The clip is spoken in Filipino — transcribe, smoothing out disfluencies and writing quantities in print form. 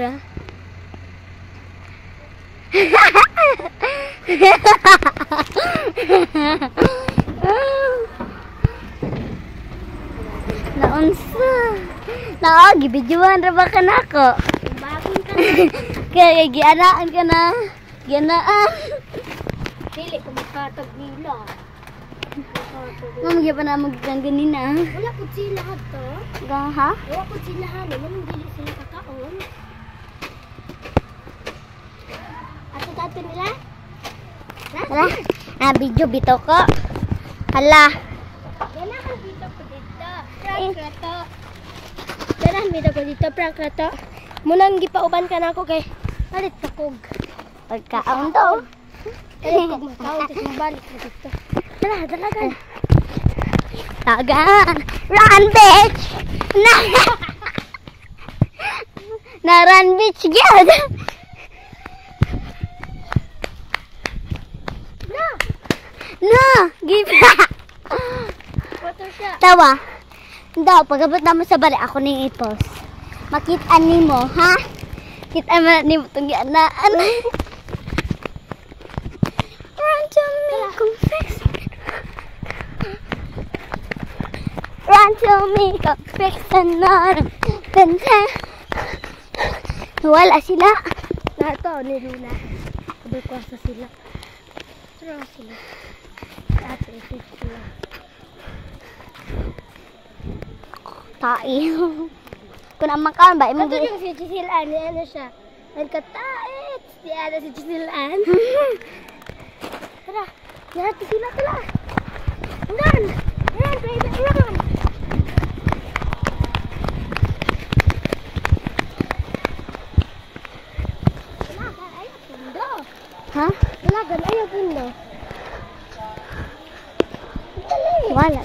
ra. Naunsa? Gibidyohan ra ba ka na ako? Bagon ka na. Kaya gianaan ka na. Gianaan. Dili ko magkatag nila. Mamagya pa na ganina. Wala po sila to. Ha? Wala po sila hanin. Anong dili sila kakaon? Ato nila? Hala. Video bito ko. Hala. Yan ang dito ko dito. Prank na to. Yan ang dito ko dito. Prank na to. Munang gipauban ka na ako kay palit kakog. Pagkaon daw. Palit kog makaon. Tapos mabalik na dito. Dalagan. Tagan. Run, bitch! Na-run, bitch, gyud. No! Give Water siya. Tawa. Daw, pagabot na mo sa bali, ako ning ipos. Makita ni mo, ha? Kita mo ni mo itong gianaan. Run to me, confess. Run to me, confess another. Wala sila. Nato ni Luna. Sabi ko sa sila. Pero sila. Ate, sila. Tai. Kung naman ka, ba? Ito yung si Chisilan. Ano siya? Nagkatait. Si Ana si Chisilan. Tara. Lahat sila. Hanggan. Ayan, private lang. Wala, ayaw pundo. Ha? Wala, ayaw pundo. Wala.